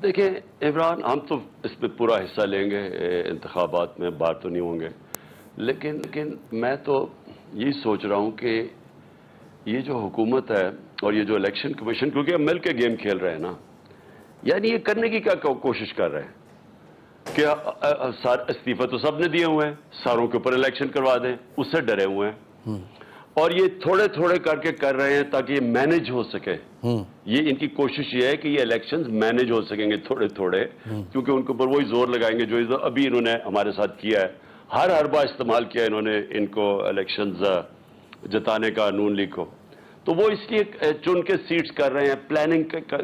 دیکھیں عمران، ہم تو اس میں پورا حصہ لیں گے، انتخابات میں باہر تو نہیں ہوں گے، لیکن میں تو یہی سوچ رہا ہوں کہ یہ جو حکومت ہے اور یہ جو الیکشن کمیشن، کیونکہ ہم مل کے گیم کھیل رہے ہیں نا، یعنی یہ کرنے کی کیا کوشش کر رہے ہیں کہ استعفے تو سب نے دیے ہوئے ہیں، ساروں کے اوپر الیکشن کروا دیں، اس سے ڈرے ہوئے ہیں اور یہ تھوڑے تھوڑے کر کے کر رہے ہیں تاکہ یہ مینج ہو سکے۔ یہ ان کی کوشش یہ ہے کہ یہ الیکشنز مینج ہو سکیں گے تھوڑے تھوڑے، کیونکہ ان کے اوپر وہی زور لگائیں گے جو ابھی انہوں نے ہمارے ساتھ کیا ہے۔ ہر حربہ استعمال کیا انہوں نے ان کو الیکشنز جتانے کا، نون لیگ کو، تو وہ اس لیے چن کے سیٹس کر رہے ہیں، پلاننگ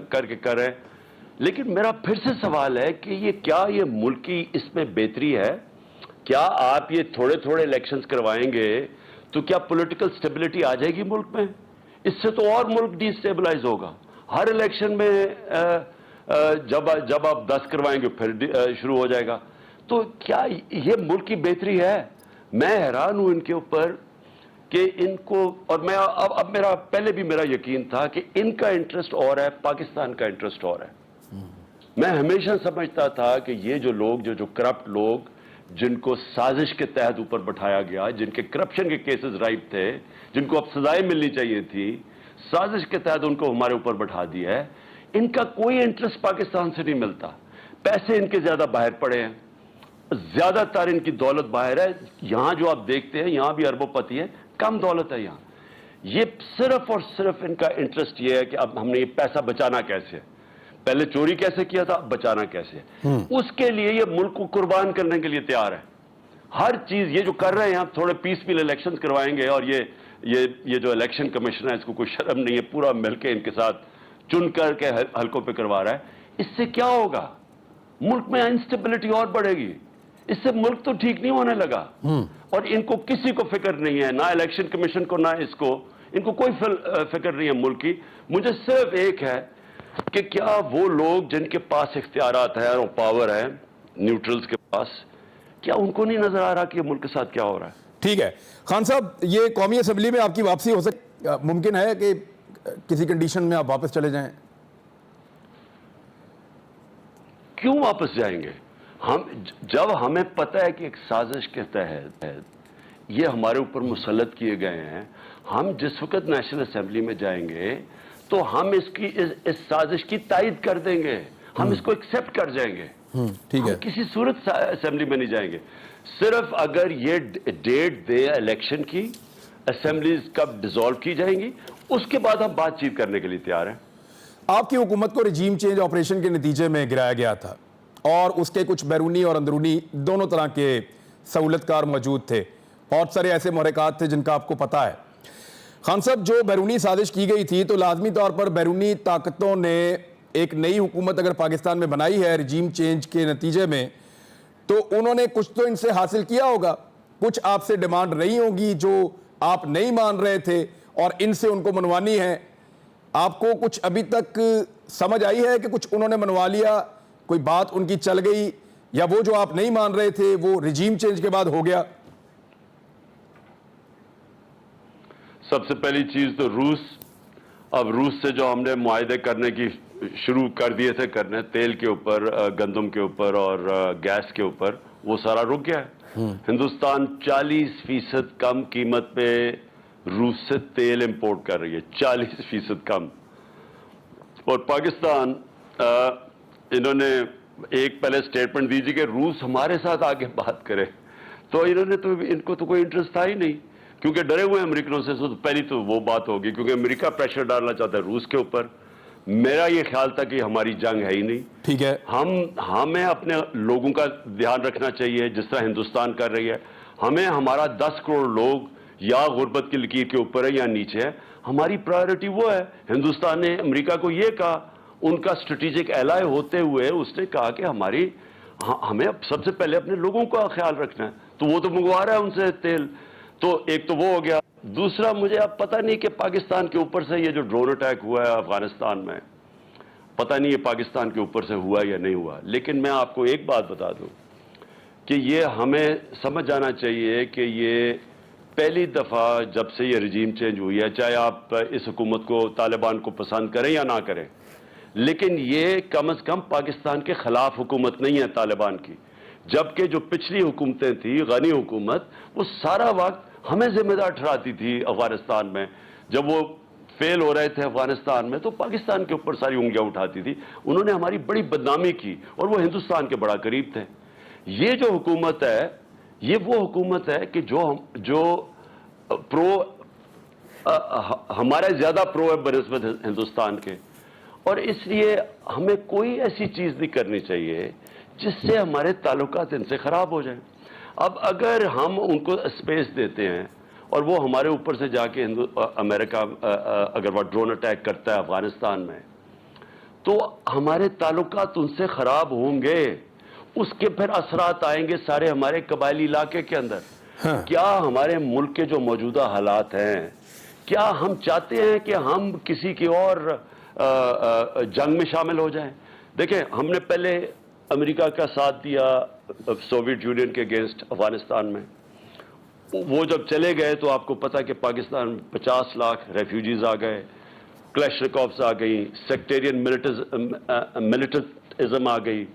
کر کے کر رہے ہیں۔ لیکن میرا پھر سے سوال ہے کہ یہ ملک کی اس میں بہتری ہے؟ کیا آپ یہ تھوڑے تھوڑے الیکشنز کروائیں گے تو کیا پولیٹیکل سٹیبلٹی آ جائے گی ملک میں؟ اس سے تو اور ملک ڈی سٹیبلائز ہوگا۔ ہر الیکشن میں جب آپ 10 کروائیں گے پھر شروع ہو جائے گا، تو کیا یہ ملک کی بہتری ہے؟ میں حیران ہوں ان کے اوپر کہ ان کو، اور میں اب پہلے بھی میرا یقین تھا کہ ان کا انٹرسٹ اور ہے، پاکستان کا انٹرسٹ اور ہے۔ میں ہمیشہ سمجھتا تھا کہ یہ جو لوگ جو کرپٹ لوگ، جن کو سازش کے تحت اوپر بٹھایا گیا، جن کے کرپشن کے کیسز رائپ تھے، جن کو اب سزائیں ملنی چاہیے تھی، سازش کے تحت ان کو ہمارے اوپر بٹھا دیا ہے۔ ان کا کوئی انٹرسٹ پاکستان سے نہیں ملتا، پیسے ان کے زیادہ باہر پڑے ہیں، زیادہ تر ان کی دولت باہر ہے۔ یہاں جو آپ دیکھتے ہیں یہاں بھی اربوں پتی ہے، کم دولت ہے یہاں۔ یہ صرف اور صرف ان کا انٹرسٹ یہ ہے کہ اب ہم نے یہ پیسہ بچانا کیسے ہے، پہلے چوری کیسے کیا تھا، اب بچانا کیسے ہے۔ اس کے لیے یہ ملک کو قربان کرنے کے لیے تیار ہے۔ ہر چیز یہ جو کر رہے ہیں، ہم تھوڑے پیسفل الیکشنز کروائیں گے، اور یہ جو الیکشن کمیشن ہے اس کو کوئی شرم نہیں ہے، پورا مل کے ان کے ساتھ چن کر کے حلقوں پہ کروا رہا ہے۔ اس سے کیا ہوگا؟ ملک میں انسٹیبلٹی اور بڑھے گی، اس سے ملک تو ٹھیک نہیں ہونے لگا۔ اور ان کو کسی کو فکر نہیں ہے، نہ الیکشن کمیشن کو، نہ اس کو، ان کو کوئی فکر نہیں ہے ملک کی۔ مجھے صرف ایک ہے کہ کیا وہ لوگ جن کے پاس اختیارات ہیں اور پاور ہے، نیوٹرلز کے پاس، کیا ان کو نہیں نظر آ رہا کہ ملک کے ساتھ کیا ہو رہا ہے؟ ٹھیک ہے خان صاحب، یہ قومی اسمبلی میں آپ کی واپسی ممکن ہے کہ کسی کنڈیشن میں آپ واپس چلے جائیں؟ کیوں واپس جائیں گے؟ جب ہمیں پتہ ہے کہ ایک سازش کے تحت یہ ہمارے اوپر مسلط کیے گئے ہیں، ہم جس وقت نیشنل اسمبلی میں جائیں گے تو ہم اس سازش کی تائید کر دیں گے، ہم اس کو ایکسیپٹ کر جائیں گے۔ ٹھیک ہم ہے، کسی صورت اسمبلی میں نہیں جائیں گے، صرف اگر یہ ڈیٹ دے الیکشن کی، اسمبلیز کب ڈیزالو کی جائیں گی، اس کے بعد ہم بات چیت کرنے کے لیے تیار ہیں۔ آپ کی حکومت کو رجیم چینج آپریشن کے نتیجے میں گرایا گیا تھا، اور اس کے کچھ بیرونی اور اندرونی دونوں طرح کے سہولت کار موجود تھے، بہت سارے ایسے محرکات تھے جن کا آپ کو پتہ ہے۔ خان صاحب، جو بیرونی سازش کی گئی تھی تو لازمی طور پر بیرونی طاقتوں نے ایک نئی حکومت اگر پاکستان میں بنائی ہے رجیم چینج کے نتیجے میں، تو انہوں نے کچھ تو ان سے حاصل کیا ہوگا، کچھ آپ سے ڈیمانڈ رہی ہوگی جو آپ نہیں مان رہے تھے اور ان سے ان کو منوانی ہے۔ آپ کو کچھ ابھی تک سمجھ آئی ہے کہ کچھ انہوں نے منوا لیا، کوئی بات ان کی چل گئی، یا وہ جو آپ نہیں مان رہے تھے وہ رجیم چینج کے بعد ہو گیا؟ سب سے پہلی چیز تو روس سے جو ہم نے معاہدے کرنے کی شروع کر دیے تھے کرنے، تیل کے اوپر، گندم کے اوپر اور گیس کے اوپر، وہ سارا رک گیا ہے۔ ہندوستان 40% کم قیمت پہ روس سے تیل امپورٹ کر رہی ہے، 40% کم۔ اور پاکستان، انہوں نے ایک پہلے سٹیٹمنٹ دیجیے کہ روس ہمارے ساتھ آگے بات کرے، تو ان کو تو کوئی انٹرسٹ تھا ہی نہیں، کیونکہ ڈرے ہوئے امریکنوں سے۔ تو پہلی تو وہ بات ہوگی، کیونکہ امریکہ پریشر ڈالنا چاہتا ہے روس کے اوپر۔ میرا یہ خیال تھا کہ ہماری جنگ ہے ہی نہیں۔ ٹھیک ہے، ہمیں اپنے لوگوں کا دھیان رکھنا چاہیے، جس طرح ہندوستان کر رہی ہے۔ ہمیں ہمارا 10 کروڑ لوگ یا غربت کی لکیر کے اوپر ہے یا نیچے ہے، ہماری پرائیورٹی وہ ہے۔ ہندوستان نے امریکہ کو یہ کہا، ان کا اسٹریٹجک ایلائی ہوتے ہوئے اس نے کہا کہ ہمیں سب سے پہلے اپنے لوگوں کا خیال رکھنا ہے، تو وہ تو منگوا رہا ہے ان سے تیل۔ تو ایک تو وہ ہو گیا۔ دوسرا، مجھے اب پتہ نہیں کہ پاکستان کے اوپر سے یہ جو ڈرون اٹیک ہوا ہے افغانستان میں، پتہ نہیں یہ پاکستان کے اوپر سے ہوا یا نہیں ہوا، لیکن میں آپ کو ایک بات بتا دوں کہ یہ ہمیں سمجھ جانا چاہیے کہ یہ پہلی دفعہ جب سے یہ رجیم چینج ہوئی ہے، چاہے آپ اس حکومت کو، طالبان کو پسند کریں یا نہ کریں، لیکن یہ کم از کم پاکستان کے خلاف حکومت نہیں ہے طالبان کی. جبکہ جو پچھلی حکومتیں تھیں، غنی حکومت، وہ سارا وقت ہمیں ذمہ دار ٹھہراتی تھی افغانستان میں. جب وہ فیل ہو رہے تھے افغانستان میں تو پاکستان کے اوپر ساری انگلیاں اٹھاتی تھی. انہوں نے ہماری بڑی بدنامی کی اور وہ ہندوستان کے بڑا قریب تھے. یہ جو حکومت ہے یہ وہ حکومت ہے کہ جو پرو ہمارے زیادہ پرو ہے بنسبت ہندوستان کے. اور اس لیے ہمیں کوئی ایسی چیز نہیں کرنی چاہیے جس سے ہمارے تعلقات ان سے خراب ہو جائیں. اب اگر ہم ان کو اسپیس دیتے ہیں اور وہ ہمارے اوپر سے جا کے امریکہ اگر وہ ڈرون اٹیک کرتا ہے افغانستان میں تو ہمارے تعلقات ان سے خراب ہوں گے. اس کے پھر اثرات آئیں گے سارے ہمارے قبائلی علاقے کے اندر. کیا ہمارے ملک کے جو موجودہ حالات ہیں، کیا ہم چاہتے ہیں کہ ہم کسی کی اور جنگ میں شامل ہو جائیں؟ دیکھیں، ہم نے پہلے امریکہ کا ساتھ دیا سوویت یونین کے اگینسٹ افغانستان میں. وہ جب چلے گئے تو آپ کو پتا کہ پاکستان 50 لاکھ ریفیوجیز آ گئے، کلیشنکوفز آ گئی، سیکٹیرین ملٹرزم آ گئی.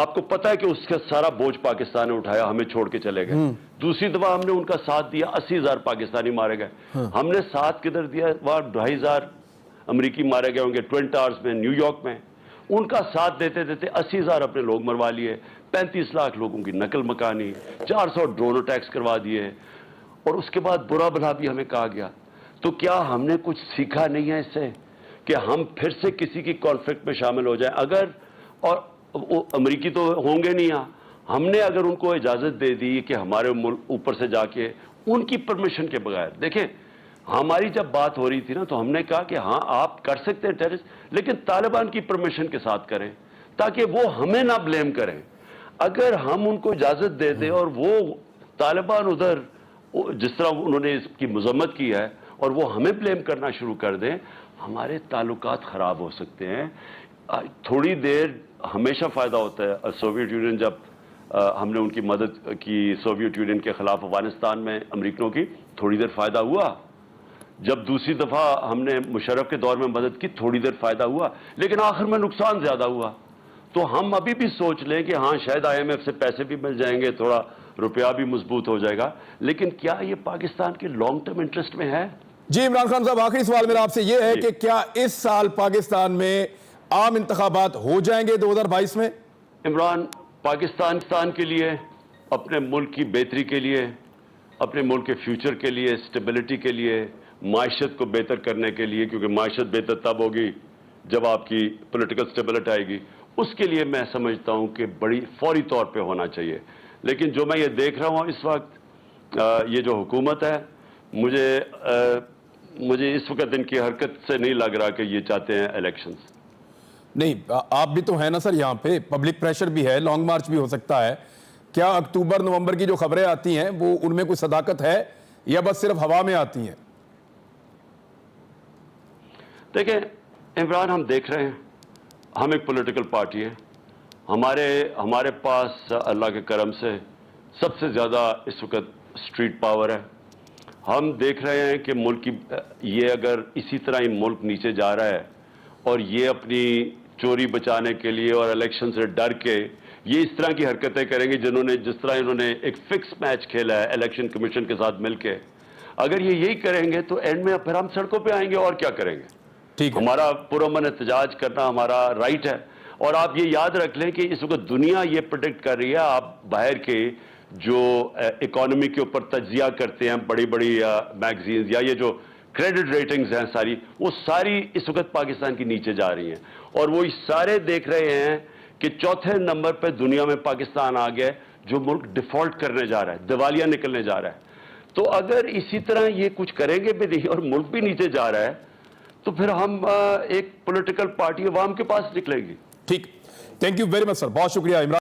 آپ کو پتا ہے کہ اس کا سارا بوجھ پاکستان نے اٹھایا، ہمیں چھوڑ کے چلے گئے. دوسری دفعہ ہم نے ان کا ساتھ دیا، 80,000 پاکستانی مارے گئے. ہم نے ساتھ کدھر دیا؟ وہاں 2,500 امریکی مارے گئے ہوں گے ٹوئن ٹاورز میں، نیو یارک میں. ان کا ساتھ دیتے دیتے 80,000 اپنے لوگ مروا لیے، 35 لاکھ لوگوں کی نقل مکانی، 400 ڈرون اٹیکس کروا دیے. اور اس کے بعد برا بھلا بھی ہمیں کہا گیا. تو کیا ہم نے کچھ سیکھا نہیں ہے اس سے کہ ہم پھر سے کسی کی کانفلکٹ میں شامل ہو جائیں؟ اگر اور امریکی تو ہوں گے نہیں، ہم نے اگر ان کو اجازت دے دی کہ ہمارے اوپر سے جا کے ان کی پرمیشن کے بغیر، دیکھیں ہماری جب بات ہو رہی تھی نا تو ہم نے کہا کہ ہاں آپ کر سکتے ہیں ٹیررسٹ، لیکن طالبان کی پرمیشن کے ساتھ کریں تاکہ وہ ہمیں نہ بلیم کریں. اگر ہم ان کو اجازت دے دیں اور وہ طالبان ادھر جس طرح انہوں نے اس کی مذمت کی ہے اور وہ ہمیں بلیم کرنا شروع کر دیں، ہمارے تعلقات خراب ہو سکتے ہیں. تھوڑی دیر ہمیشہ فائدہ ہوتا ہے. سوویت یونین جب ہم نے ان کی مدد کی سوویت یونین کے خلاف افغانستان میں امریکنوں کی، تھوڑی دیر فائدہ ہوا. جب دوسری دفعہ ہم نے مشرف کے دور میں مدد کی، تھوڑی دیر فائدہ ہوا، لیکن آخر میں نقصان زیادہ ہوا. تو ہم ابھی بھی سوچ لیں کہ ہاں شاید IMF سے پیسے بھی مل جائیں گے، تھوڑا روپیہ بھی مضبوط ہو جائے گا، لیکن کیا یہ پاکستان کے لانگ ٹرم انٹرسٹ میں ہے؟ جی عمران خان صاحب، آخری سوال میرا آپ سے یہ ہے کہ کیا اس سال پاکستان میں عام انتخابات ہو جائیں گے 2022 میں؟ عمران، پاکستان کے لیے، اپنے ملک کی بہتری کے لیے، اپنے ملک کے فیوچر کے لیے، اسٹیبلٹی کے لیے، معیشت کو بہتر کرنے کے لیے، کیونکہ معیشت بہتر تب ہوگی جب آپ کی پولیٹیکل اسٹیبلٹی آئے گی، اس کے لیے میں سمجھتا ہوں کہ بڑی فوری طور پہ ہونا چاہیے. لیکن جو میں یہ دیکھ رہا ہوں اس وقت، یہ جو حکومت ہے، مجھے اس وقت ان کی حرکت سے نہیں لگ رہا کہ یہ چاہتے ہیں الیکشنز. نہیں، آپ بھی تو ہیں نا سر، یہاں پہ پبلک پریشر بھی ہے، لانگ مارچ بھی ہو سکتا ہے. کیا اکتوبر نومبر کی جو خبریں آتی ہیں وہ ان میں کوئی صداقت ہے یا بس صرف ہوا میں آتی ہیں؟ دیکھیں عمران، ہم دیکھ رہے ہیں، ہم ایک پولیٹیکل پارٹی ہے. ہمارے پاس اللہ کے کرم سے سب سے زیادہ اس وقت اسٹریٹ پاور ہے. ہم دیکھ رہے ہیں کہ ملک کی یہ اگر اسی طرح ہی ملک نیچے جا رہا ہے اور یہ اپنی چوری بچانے کے لیے اور الیکشن سے ڈر کے یہ اس طرح کی حرکتیں کریں گے جس طرح انہوں نے ایک فکس میچ کھیلا ہے الیکشن کمیشن کے ساتھ مل کے، اگر یہ یہی کریں گے تو اینڈ میں پھر ہم سڑکوں پہ آئیں گے اور کیا کریں گے. ٹھیک ہے، ہمارا پرامن احتجاج کرنا ہمارا رائٹ ہے. اور آپ یہ یاد رکھ لیں کہ اس وقت دنیا یہ پریڈکٹ کر رہی ہے، آپ باہر کے جو اکانومی کے اوپر تجزیہ کرتے ہیں بڑی بڑی میگزینز یا یہ جو کریڈٹ ریٹنگز ہیں ساری، وہ ساری اس وقت پاکستان کی نیچے جا رہی ہیں. اور وہ سارے دیکھ رہے ہیں کہ چوتھے نمبر پہ دنیا میں پاکستان آ گیا جو ملک ڈیفالٹ کرنے جا رہا ہے، دیوالیہ نکلنے جا رہا ہے. تو اگر اسی طرح یہ کچھ کریں گے بھی نہیں اور ملک بھی نیچے جا رہا ہے تو پھر ہم ایک پولیٹیکل پارٹی عوام کے پاس نکلے گی. ٹھیک، تھینک یو ویری مچ سر، بہت شکریہ عمران.